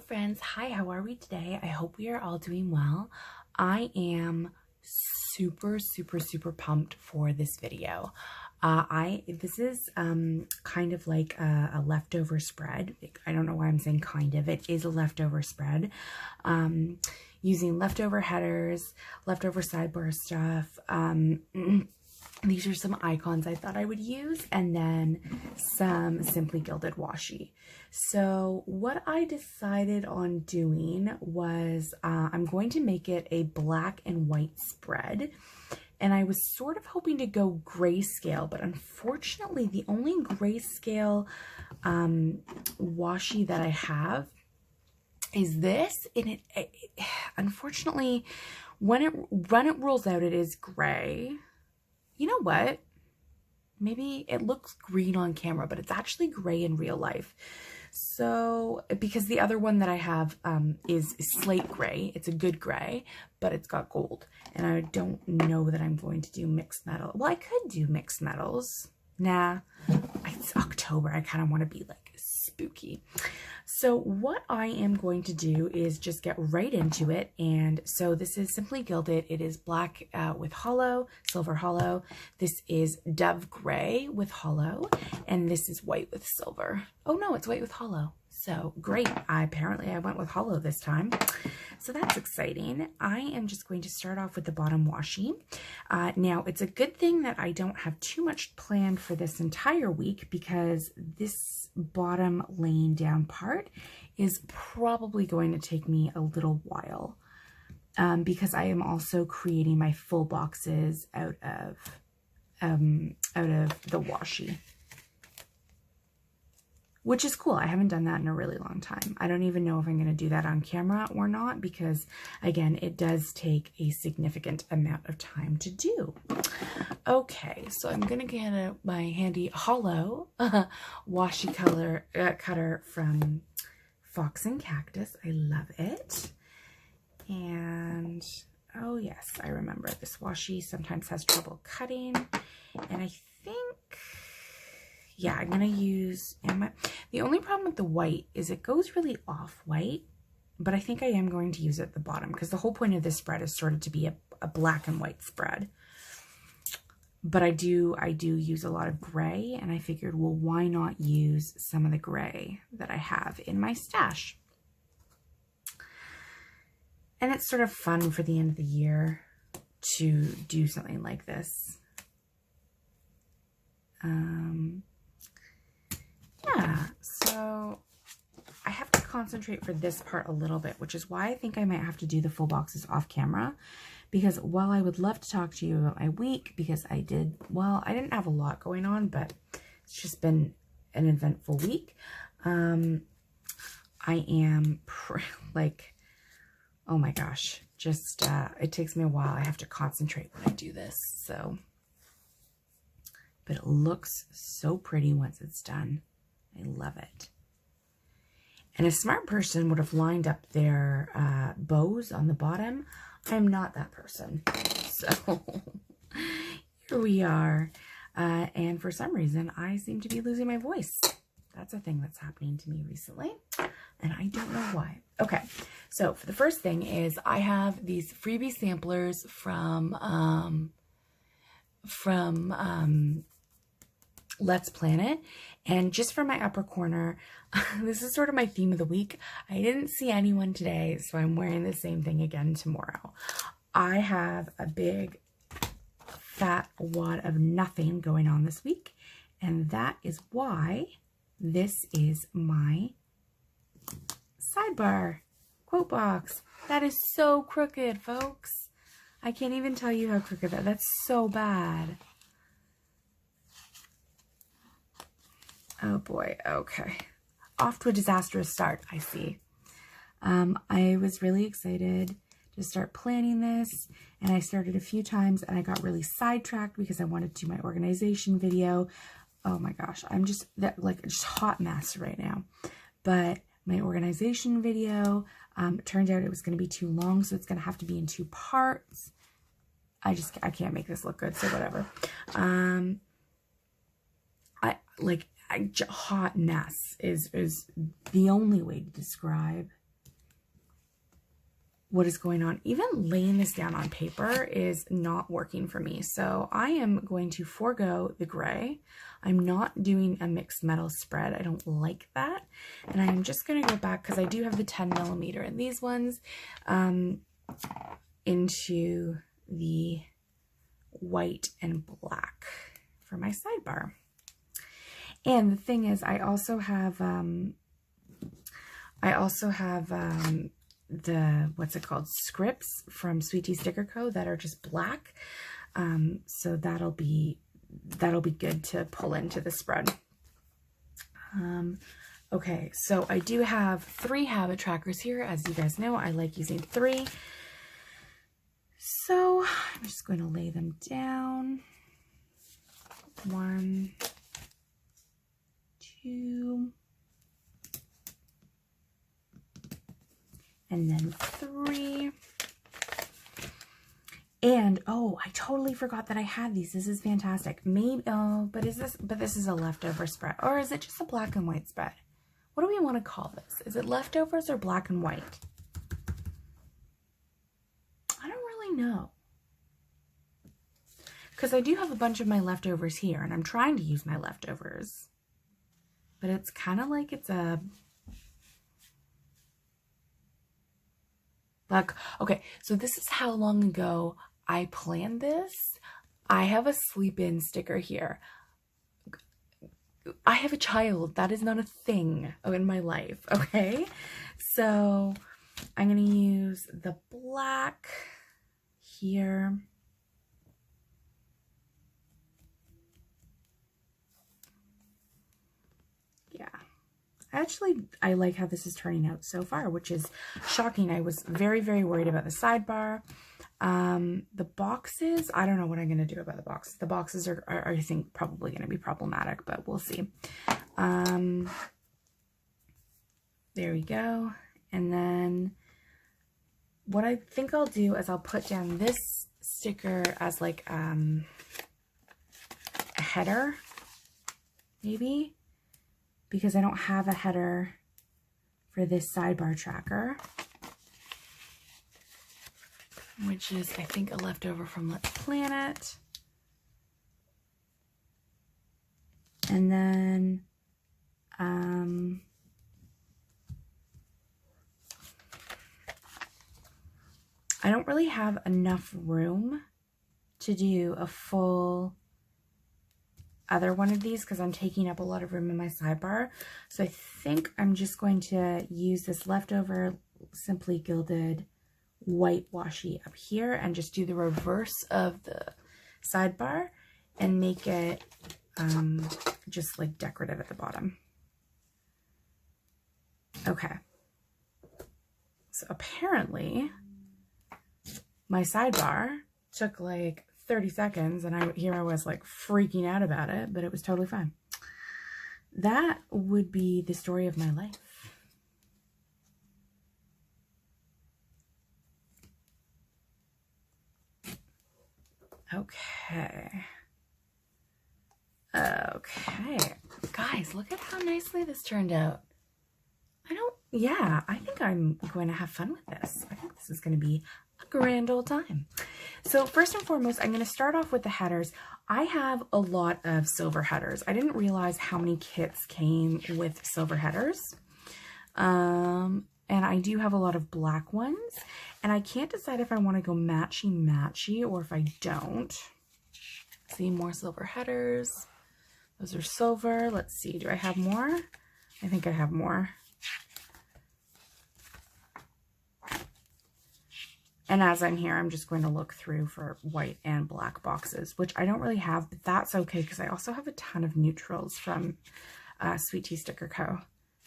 friends. Hi, how are we today? I hope we are all doing well. I am super pumped for this video. This is kind of like a leftover spread. I don't know why I'm saying kind of. It is a leftover spread. Using leftover headers, leftover sidebar stuff. These are some icons I thought I would use, and then some Simply Gilded washi. So what I decided on doing was I'm going to make it a black and white spread. And I was sort of hoping to go grayscale, but unfortunately the only grayscale washi that I have is this. And it unfortunately, when it rolls out, it is gray. You know what? Maybe it looks green on camera, but it's actually gray in real life. So, because the other one that I have is slate gray. It's a good gray, but it's got gold. And I don't know that I'm going to do mixed metal. Well, I could do mixed metals. Nah, it's October. I kind of want to be like spooky. So what I am going to do is just get right into it. And so this is Simply Gilded. It is black with hollow, silver hollow. This is dove gray with hollow, and this is white with silver. Oh no, it's white with hollow. So great. Apparently I went with hollow this time. So that's exciting. I am just going to start off with the bottom washi. Now, it's a good thing that I don't have too much planned for this entire week, because this bottom laying down part is probably going to take me a little while, because I am also creating my full boxes out of the washi. Which is cool. I haven't done that in a really long time. I don't even know if I'm going to do that on camera or not, because again, it does take a significant amount of time to do. Okay, so I'm going to get my handy hollow washi color cutter from Fox and Cactus. I love it. And oh yes, I remember this washi sometimes has trouble cutting, and I think, yeah, I'm going to use, the only problem with the white is it goes really off-white, but I think I am going to use it at the bottom, because the whole point of this spread is sort of to be a black and white spread. But I do use a lot of gray, and I figured, well, why not use some of the gray that I have in my stash? And it's sort of fun for the end of the year to do something like this. Yeah, so I have to concentrate for this part a little bit, which is why I think I might have to do the full boxes off camera, because while I would love to talk to you about my week, because I didn't have a lot going on, but it's just been an eventful week. I am like, oh my gosh, just, it takes me a while. I have to concentrate when I do this, so, but it looks so pretty once it's done. I love it. And a smart person would have lined up their bows on the bottom. I'm not that person. So here we are. And for some reason, I seem to be losing my voice. That's a thing that's happening to me recently, and I don't know why. Okay, so for the first thing is I have these freebie samplers from Let's Plan It. And just for my upper corner, this is sort of my theme of the week. I didn't see anyone today, so I'm wearing the same thing again tomorrow. I have a big fat wad of nothing going on this week, and that is why this is my sidebar quote box. That is so crooked, folks. I can't even tell you how crooked that's so bad. Oh boy, okay. Off to a disastrous start, I see. I was really excited to start planning this, and I started a few times, and I got really sidetracked because I wanted to do my organization video. Oh my gosh, I'm just just hot mess right now. But my organization video, it turned out it was going to be too long, so it's going to have to be in 2 parts. I can't make this look good, so whatever. Hot mess is the only way to describe what is going on. Even laying this down on paper is not working for me. So I am going to forego the gray. I'm not doing a mixed metal spread. I don't like that. And I'm just going to go back, because I do have the 10 millimeter in these ones, into the white and black for my sidebar. And the thing is, I also have the, what's it called, scripts from Sweet Tea Sticker Co. that are just black. So that'll be good to pull into the spread. Okay, so I do have 3 habit trackers here. As you guys know, I like using 3. So I'm just going to lay them down. 1, 2, and then 3. And oh, I totally forgot that I had these. This is fantastic. Maybe but this is a leftover spread, or is it just a black and white spread? What do we want to call this? Is it leftovers or black and white? I don't really know. Because I do have a bunch of my leftovers here, and I'm trying to use my leftovers. But it's kind of like it's a black. Okay, so this is how long ago I planned this. I have a sleep-in sticker here. I have a child. That is not a thing in my life, okay? So I'm going to use the black here. Yeah. I like how this is turning out so far, which is shocking. I was very, very worried about the sidebar. The boxes, I don't know what I'm going to do about the boxes. The boxes are I think, probably going to be problematic, but we'll see. There we go. And then what I think I'll do is I'll put down this sticker as like a header, maybe, because I don't have a header for this sidebar tracker, which is, I think, a leftover from Let's Planet. And then, I don't really have enough room to do a full other one of these because I'm taking up a lot of room in my sidebar. So I think I'm just going to use this leftover Simply Gilded white washi up here and just do the reverse of the sidebar and make it just like decorative at the bottom. Okay. So apparently my sidebar took like 30 seconds and I was like freaking out about it, but it was totally fine. That would be the story of my life. Okay. Okay. Guys, look at how nicely this turned out. I think I'm going to have fun with this. I think this is going to be a grand old time. So first and foremost, I'm going to start off with the headers. I have a lot of silver headers. I didn't realize how many kits came with silver headers. And I do have a lot of black ones. And I can't decide if I want to go matchy-matchy or if I don't. See, more silver headers. Those are silver. Let's see. Do I have more? I think I have more. And as I'm here, I'm just going to look through for white and black boxes, which I don't really have, but that's okay because I also have a ton of neutrals from Sweet Tea Sticker Co.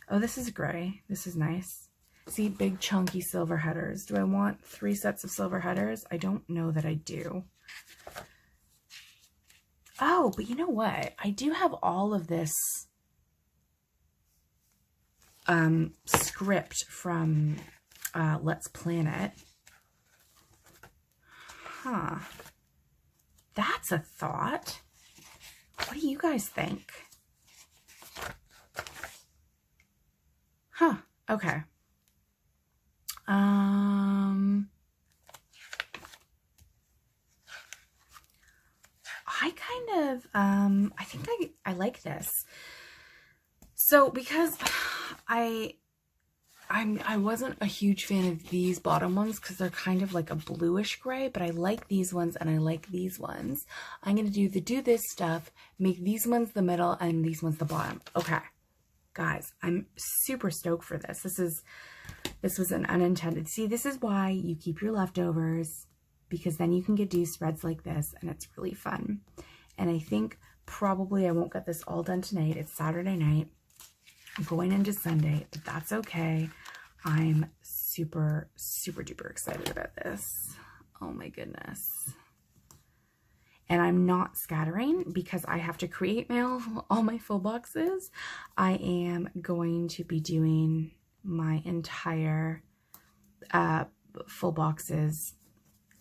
Oh, this is gray. This is nice. See, big chunky silver headers. Do I want 3 sets of silver headers? I don't know that I do. Oh, but you know what? I do have all of this script from Let's Planet. Huh. That's a thought. What do you guys think? Huh. Okay. I of, I think I like this. So because I wasn't a huge fan of these bottom ones because they're kind of like a bluish gray, but I like these ones and I like these ones. I'm going to do this stuff, make these ones the middle and these ones the bottom. Okay, guys, I'm super stoked for this. This was an unintended. See, this is why you keep your leftovers, because then you can do spreads like this and it's really fun. And I think probably I won't get this all done tonight. It's Saturday night. I'm going into Sunday, but that's okay. I'm super, super duper excited about this. Oh my goodness. And I'm not scattering because I have to create all my full boxes. I am going to be doing my entire full boxes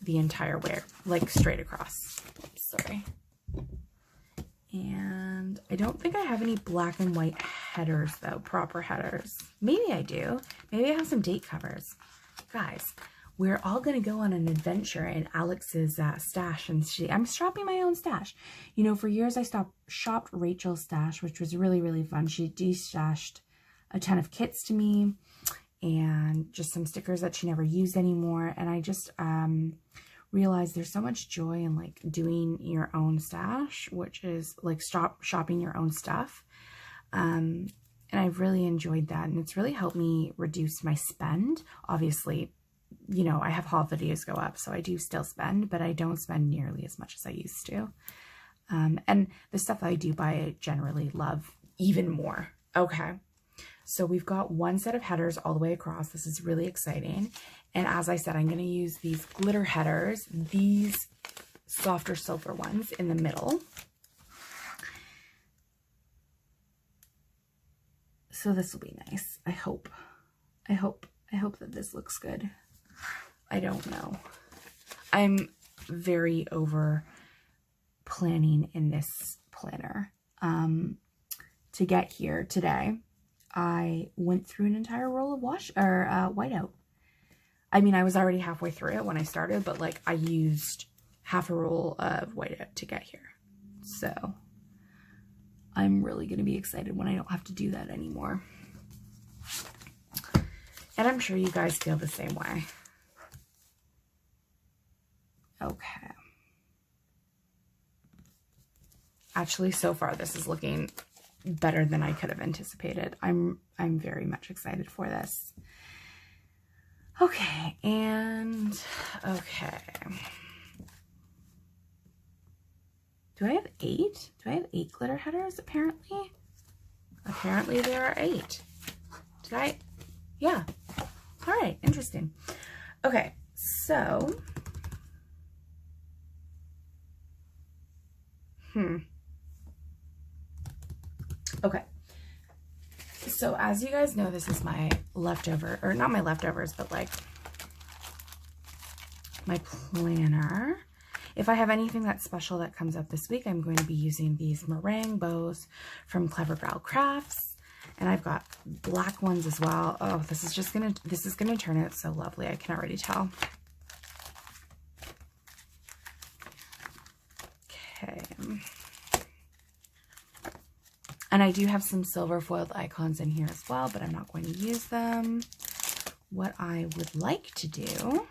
the entire way, like straight across. Sorry. And I don't think I have any black and white headers though, proper headers. Maybe I do. Maybe I have some date covers. Guys, we're all going to go on an adventure in Alex's stash, and I'm shopping my own stash. You know, for years I shopped Rachel's stash, which was really, really fun. She de-stashed a ton of kits to me and just some stickers that she never used anymore. And I just realized there's so much joy in like doing your own stash, which is like shopping your own stuff. And I've really enjoyed that, and it's really helped me reduce my spend. Obviously, you know, I have haul videos go up, so I do still spend, but I don't spend nearly as much as I used to. And the stuff that I do buy, I generally love even more. Okay. So we've got one set of headers all the way across. This is really exciting. And as I said, I'm going to use these glitter headers, these softer silver ones in the middle. So this will be nice. I hope that this looks good. I don't know. I'm very over planning in this planner. To get here today, I went through an entire roll of whiteout. I mean, I was already halfway through it when I started, but like I used half a roll of whiteout to get here. So I'm really going to be excited when I don't have to do that anymore. And I'm sure you guys feel the same way. Okay. Actually, so far this is looking better than I could have anticipated. I'm very much excited for this. Okay, and okay. Do I have 8? Do I have 8 glitter headers apparently? Apparently there are 8. Did I? Yeah. All right, interesting. Okay, so okay. So as you guys know, this is my leftover, or not my leftovers, but like my planner. If I have anything that's special that comes up this week, I'm going to be using these meringue bows from Clever Gal Crafts. And I've got black ones as well. Oh, this is gonna turn out so lovely. I can already tell. Okay. And I do have some silver foiled icons in here as well, but I'm not going to use them. What I would like to do,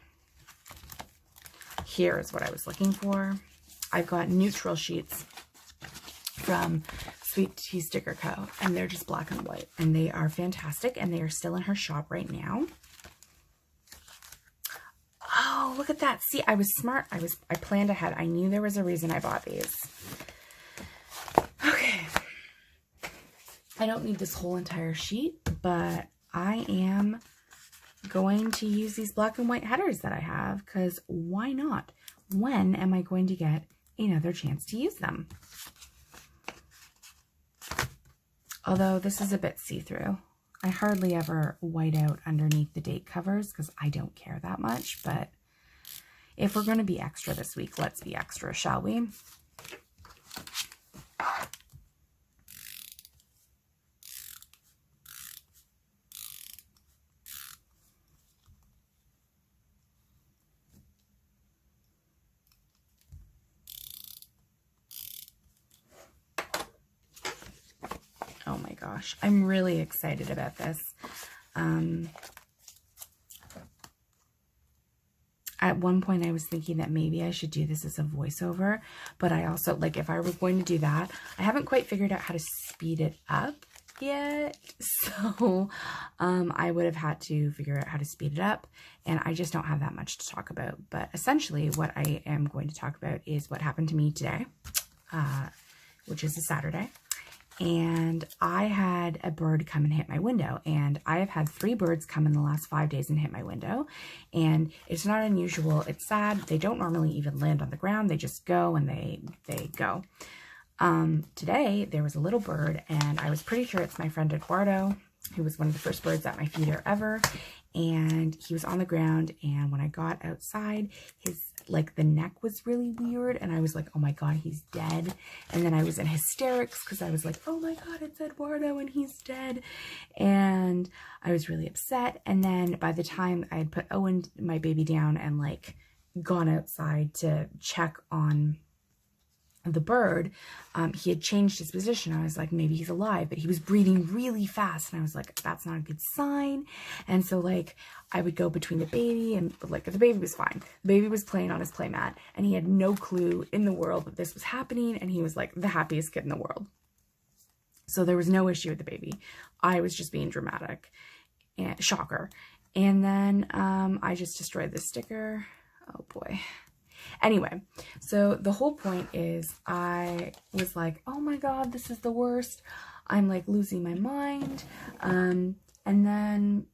here is what I was looking for. I've got neutral sheets from Sweet Tea Sticker Co. And they're just black and white. And they are fantastic. And they are still in her shop right now. Oh, look at that. See, I was smart. I planned ahead. I knew there was a reason I bought these. Okay. I don't need this whole entire sheet, but I am going to use these black and white headers that I have, because why not? When am I going to get another chance to use them? Although this is a bit see-through. I hardly ever white out underneath the date covers because I don't care that much, but if we're going to be extra this week, let's be extra, shall we? gosh, I'm really excited about this. At one point I was thinking that maybe I should do this as a voiceover, but I also, like, if I were going to do that, I haven't quite figured out how to speed it up yet. So I would have had to figure out how to speed it up, and I just don't have that much to talk about. But essentially what I am going to talk about is what happened to me today, which is a Saturday. And I had a bird come and hit my window, and I have had 3 birds come in the last 5 days and hit my window, and it's not unusual. It's sad. They don't normally even land on the ground. They just go and they go. Today there was a little bird, and I was pretty sure it's my friend Eduardo, who was one of the first birds at my feeder ever. And he was on the ground, and when I got outside, his, like, the neck was really weird, and I was like, oh my god, he's dead. And then I was in hysterics because I was like, oh my god, it's Eduardo and he's dead. And I was really upset. And then by the time I had put Owen, my baby, down and, like, gone outside to check on the bird, he had changed his position. I was like, maybe he's alive, but he was breathing really fast, and I was like, that's not a good sign. And so, like, I would go between the baby and, like, the baby was fine. The baby was playing on his play mat, and he had no clue in the world that this was happening, and he was like the happiest kid in the world. So there was no issue with the baby. I was just being dramatic, and shocker. And then I just destroyed this sticker. Oh boy. Anyway, so the whole point is I was like, oh my god, this is the worst. I'm, like, losing my mind. And then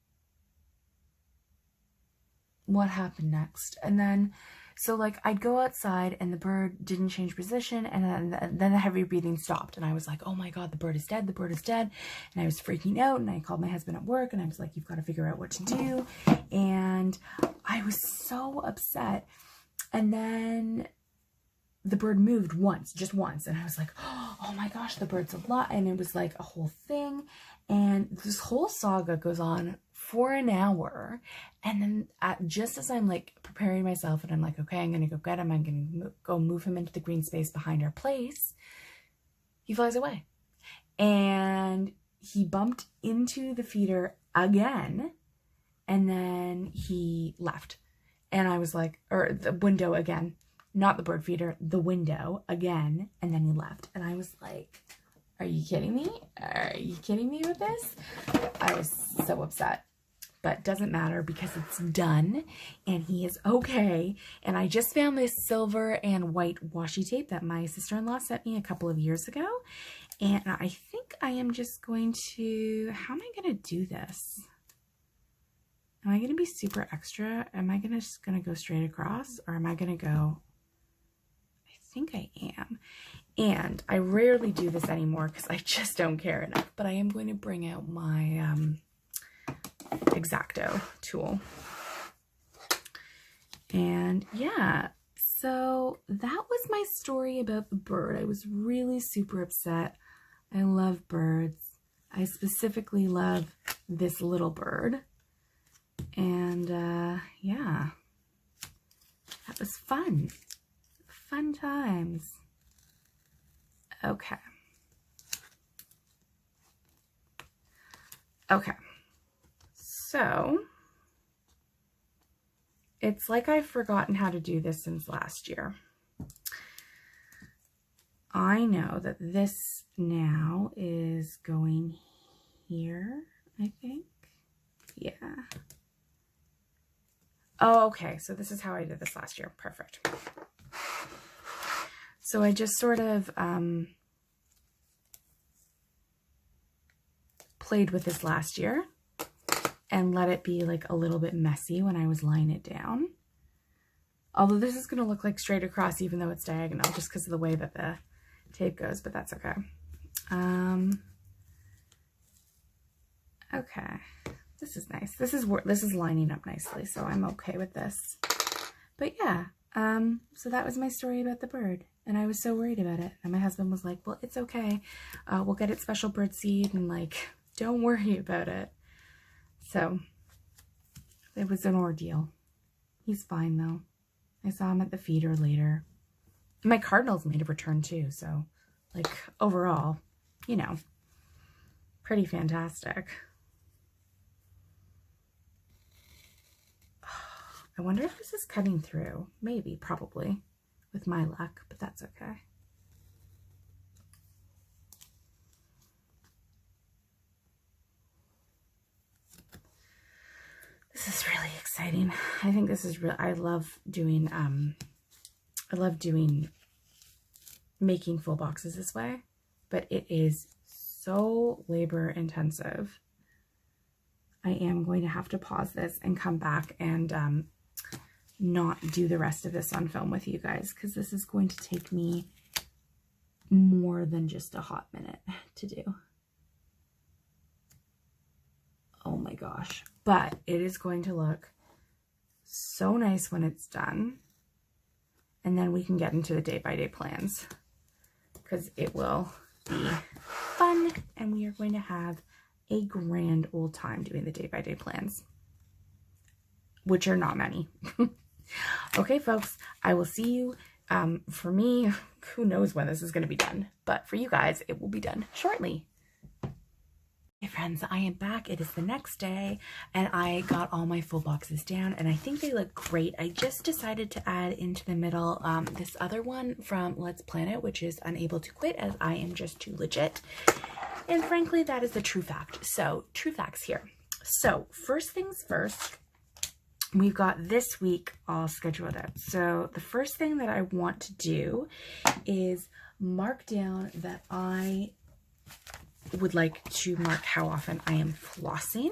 what happened next? And then, so, like, I'd go outside and the bird didn't change position, and then the heavy breathing stopped, and I was like, oh my god, the bird is dead, the bird is dead. And I was freaking out, and I called my husband at work, and I was like, you've got to figure out what to do. And I was so upset. And then the bird moved once, just once. And I was like, oh my gosh, the bird's alive. And it was like a whole thing. And this whole saga goes on for an hour. And then just as I'm, like, preparing myself and I'm like, okay, I'm going to go get him. I'm going to go move him into the green space behind our place. He flies away. And he bumped into the feeder again. And then he left. And I was like, or the window again, not the bird feeder, the window again. And then he left. And I was like, are you kidding me? Are you kidding me with this? I was so upset, but doesn't matter because it's done and he is okay. And I just found this silver and white washi tape that my sister-in-law sent me a couple of years ago. And I think I am just going to, how am I going to do this? Am I going to be super extra? Am I just going to go straight across, or am I going to go, I think I am. And I rarely do this anymore because I just don't care enough, but I am going to bring out my X-Acto tool. And yeah, so that was my story about the bird. I was really super upset. I love birds. I specifically love this little bird. And yeah, that was fun. Fun times. Okay. Okay. So, it's like I've forgotten how to do this since last year. I know that this now is going here, I think. Yeah. Oh, okay. So this is how I did this last year. Perfect. So I just sort of played with this last year and let it be like a little bit messy when I was laying it down. Although this is going to look like straight across even though it's diagonal just because of the way that the tape goes, but that's okay. Okay. This is nice. This is lining up nicely, so I'm okay with this. But yeah, so that was my story about the bird, and I was so worried about it. And my husband was like, well, it's okay. We'll get it special bird seed, and like, don't worry about it. So it was an ordeal. He's fine though. I saw him at the feeder later. My cardinals made a return too, so like overall, you know, Pretty fantastic. I wonder if this is cutting through. Maybe, probably, with my luck, but that's okay. This is really exciting. I think this is real. I love doing making full boxes this way, but it is so labor intensive. I am going to have to pause this and come back and not do the rest of this on film with you guys, because this is going to take me more than just a hot minute to do. Oh my gosh. But it is going to look so nice when it's done. And then we can get into the day-by-day plans, because it will be fun and we are going to have a grand old time doing the day-by-day plans, which are not many. Okay, folks, I will see you. For me, who knows when this is going to be done, but for you guys, it will be done shortly. Hey friends, I am back. It is the next day and I got all my full boxes down and I think they look great. I just decided to add into the middle this other one from Let's Plan It, which is Unable to Quit, as I am just too legit. And frankly, that is the true fact. So, true facts here. So, first things first, we've got this week all scheduled out. So, the first thing that I want to do is mark down that I would like to mark how often I am flossing.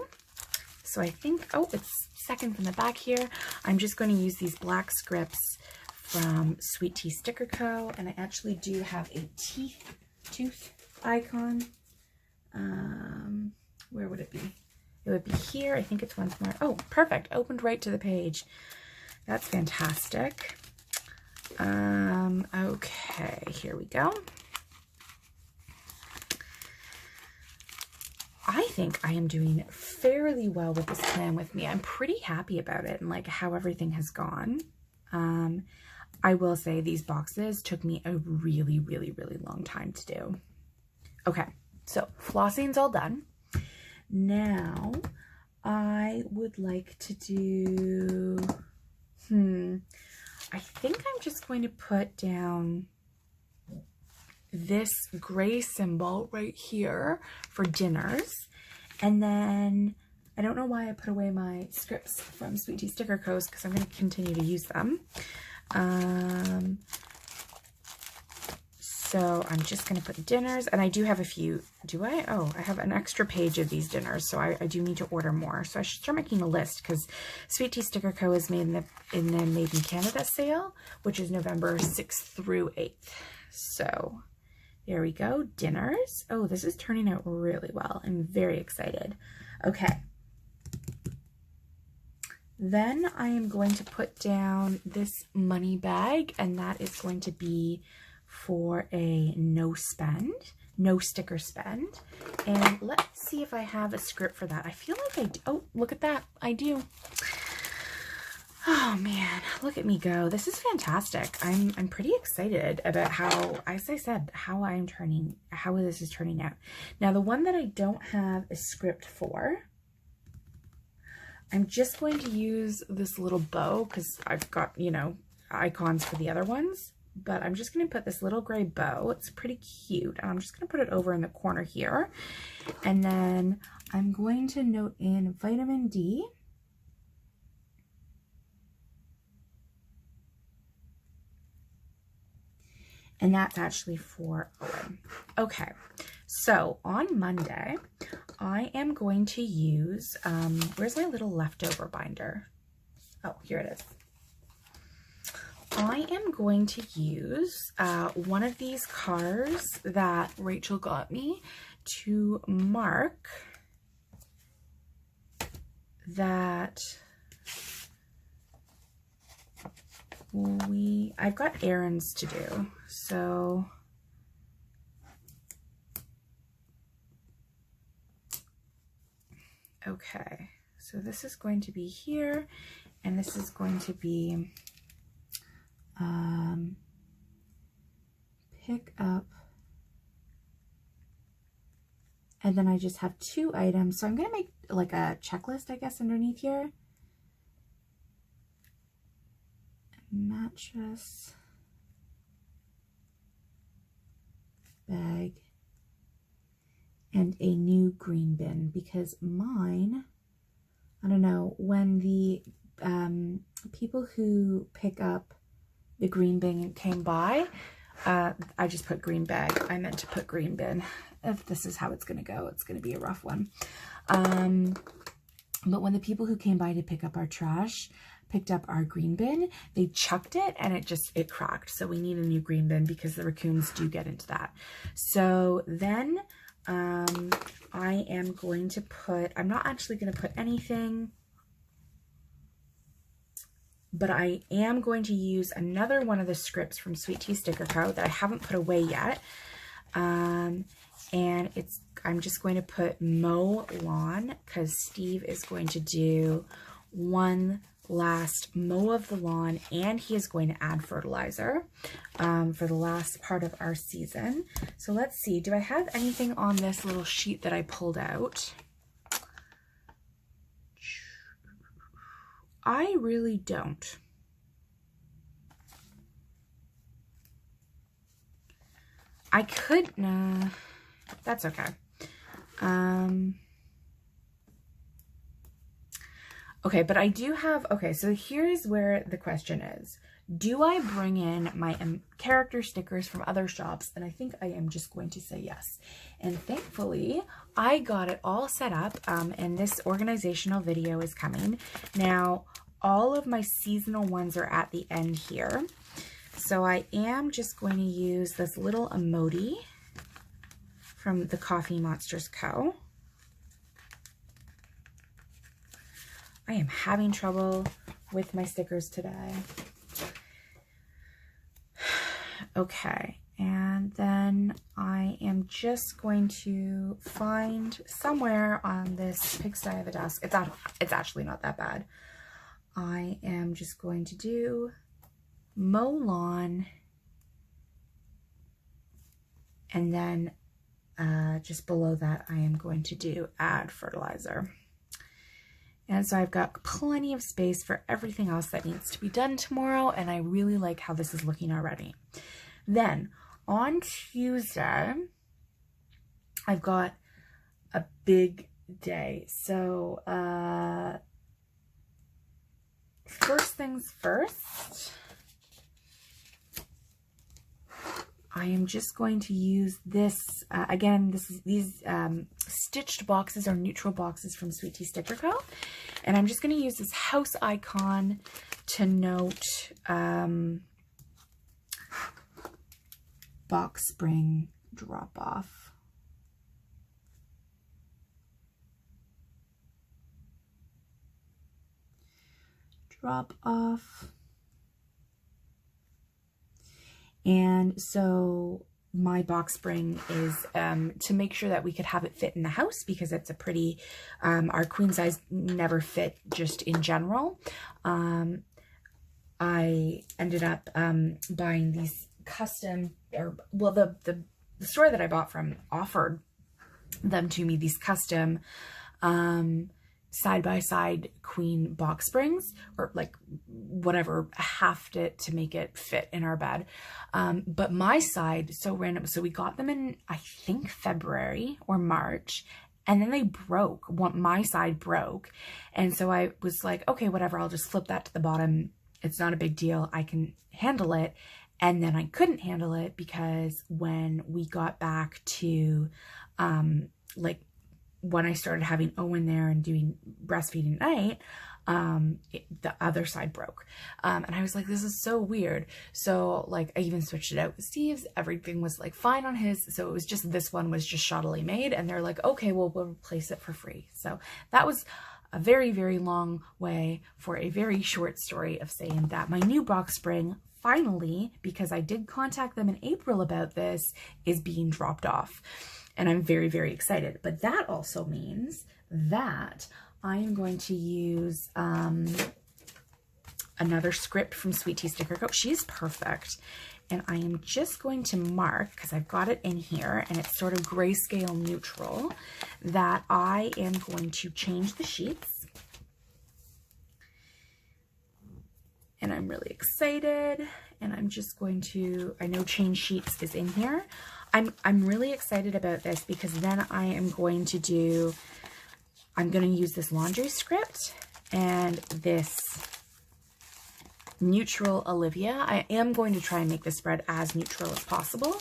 So I think, oh, it's second from the back here. I'm just going to use these black scripts from Sweet Tea Sticker Co. And I actually do have a tooth icon. Where would it be? It would be here. I think it's once more. Oh, perfect. Opened right to the page. That's fantastic. Okay, here we go. I think I am doing fairly well with this plan with me. I'm pretty happy about it and like how everything has gone. I will say these boxes took me a really, really, really long time to do. Okay, so flossing's all done. Now I would like to do, I think I'm just going to put down this gray symbol right here for dinners. And then I don't know why I put away my scripts from Sweet Tea Sticker Co. because I'm going to continue to use them. So I'm just going to put dinners, and I do have a few. Do I? Oh, I have an extra page of these dinners, so I do need to order more. So I should start making a list, because Sweet Tea Sticker Co. is made in the Made in Canada sale, which is November 6th through 8th. So there we go, dinners. Oh, this is turning out really well. I'm very excited. Okay. Then I am going to put down this money bag, and that is going to be for a no sticker spend. And let's see if I have a script for that. I feel like I do. Oh, look at that. I do. Oh man, look at me go. This is fantastic. I'm pretty excited about how, as I said, how this is turning out. Now, the one that I don't have a script for, I'm just going to use this little bow because I've got, you know, icons for the other ones, but I'm just going to put this little gray bow. It's pretty cute. And I'm just going to put it over in the corner here. And then I'm going to note in vitamin D. And that's actually for Owen. Okay, so on Monday, I am going to use, where's my little leftover binder? Oh, here it is. I am going to use one of these cards that Rachel got me to mark that I've got errands to do. So okay, so this is going to be here, and this is going to be pick up And then I just have 2 items. So I'm going to make like a checklist, I guess, underneath here. Mattress, bag, and a new green bin, because mine, I don't know, when the people who pick up the green bin came by, I just put green bag. I meant to put green bin. If this is how it's going to go, it's going to be a rough one. But when the people who came by to pick up our trash picked up our green bin, they chucked it and it cracked. So we need a new green bin because the raccoons do get into that. So then I am going to put, I'm not actually going to put anything, but I am going to use another one of the scripts from Sweet Tea Sticker Co. that I haven't put away yet. And I'm just going to put mow lawn, because Steve is going to do one last mow of the lawn, and he is going to add fertilizer for the last part of our season. So let's see, do I have anything on this little sheet that I pulled out? I really don't. I could, nah, that's okay. Okay, but I do have, okay, so here's where the question is. Do I bring in my character stickers from other shops? And I think I am just going to say yes. And thankfully, I got it all set up, and this organizational video is coming. Now, all of my seasonal ones are at the end here. So I am just going to use this little emoji from the Coffee Monsterz Co. I am having trouble with my stickers today. Okay, and then I am just going to find somewhere on this pigsty of a desk. It's actually not that bad. I am just going to do mow lawn, and then just below that I am going to do add fertilizer. And so I've got plenty of space for everything else that needs to be done tomorrow, and I really like how this is looking already. Then on Tuesday, I've got a big day. So first things first, I am just going to use this, again, these stitched boxes are neutral boxes from Sweet Tea Sticker Co. And I'm just going to use this house icon to note box spring drop off. Drop off. And so my box spring is to make sure that we could have it fit in the house, because it's a pretty, our queen size never fit just in general. I ended up buying these custom, or well, the store that I bought from offered them to me, these custom side-by-side queen box springs, or like whatever, halved it to make it fit in our bed. But my side, so random, so we got them in, I think, February or March, and then they broke. My side broke, and so I was like, okay, whatever, I'll just flip that to the bottom. It's not a big deal, I can handle it. And then I couldn't handle it because when we got back to like when I started having Owen there and doing breastfeeding at night, the other side broke. And I was like, this is so weird. So like I even switched it out with Steve's. Everything was like fine on his. So it was just, this one was just shoddily made, and they're like, okay, well, we'll replace it for free. So that was a very, very long way for a very short story of saying that my new box spring finally, because I did contact them in April about this, is being dropped off. And I'm very, very excited. But that also means that I am going to use another script from Sweet Tea Sticker Co. She's perfect. and I am just going to mark, because I've got it in here and it's sort of grayscale neutral, that I am going to change the sheets. And I'm really excited, and I'm just going to, I know change sheets is in here. I'm really excited about this because then I am going to do, I'm going to use this laundry script and this neutral Olivia. I am going to try and make the spread as neutral as possible,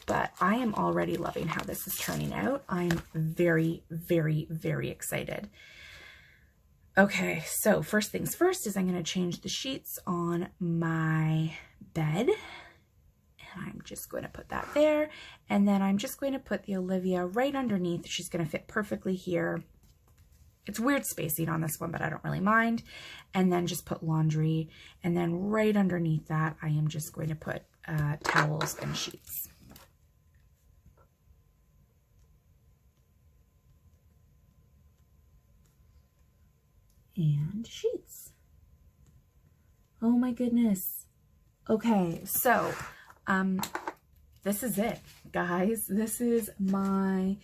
but I am already loving how this is turning out. I'm very, very, very excited. Okay, so first things first is I'm going to change the sheets on my bed. And I'm just going to put that there. And then I'm just going to put the Olivia right underneath. She's going to fit perfectly here. It's weird spacing on this one, but I don't really mind. And then just put laundry. And then right underneath that, I am just going to put towels and sheets. And sheets. Oh my goodness. Okay, so this is it, guys. This is my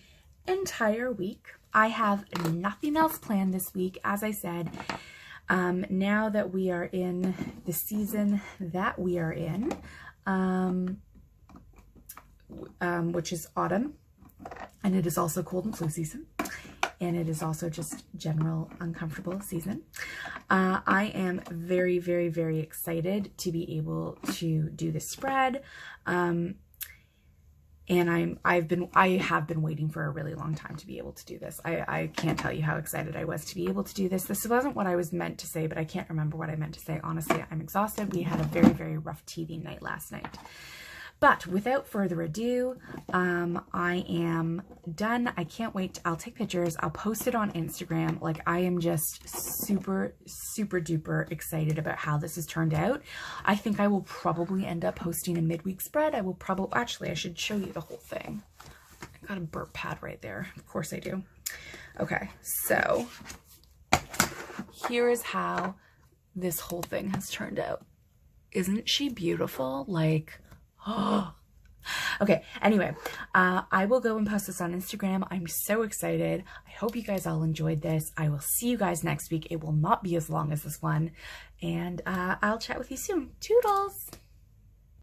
entire week. I have nothing else planned this week. As I said, now that we are in the season that we are in, which is autumn, and it is also cold and flu season, and it is also just general uncomfortable season. I am very, very, very excited to be able to do this spread. And I have been waiting for a really long time to be able to do this. I can't tell you how excited I was to be able to do this. This wasn't what I was meant to say, but I can't remember what I meant to say. Honestly, I'm exhausted. We had a very, very rough TV night last night. But without further ado, I am done. I can't wait. I'll take pictures. I'll post it on Instagram. Like, I am just super, super duper excited about how this has turned out. I think I will probably end up posting a midweek spread. I will probably, actually, I should show you the whole thing. I got a burp pad right there. Of course I do. Okay, so here is how this whole thing has turned out. Isn't she beautiful? Like, oh. Okay, anyway, I will go and post this on Instagram. I'm so excited. I hope you guys all enjoyed this. I will see you guys next week. It will not be as long as this one. And I'll chat with you soon. Toodles!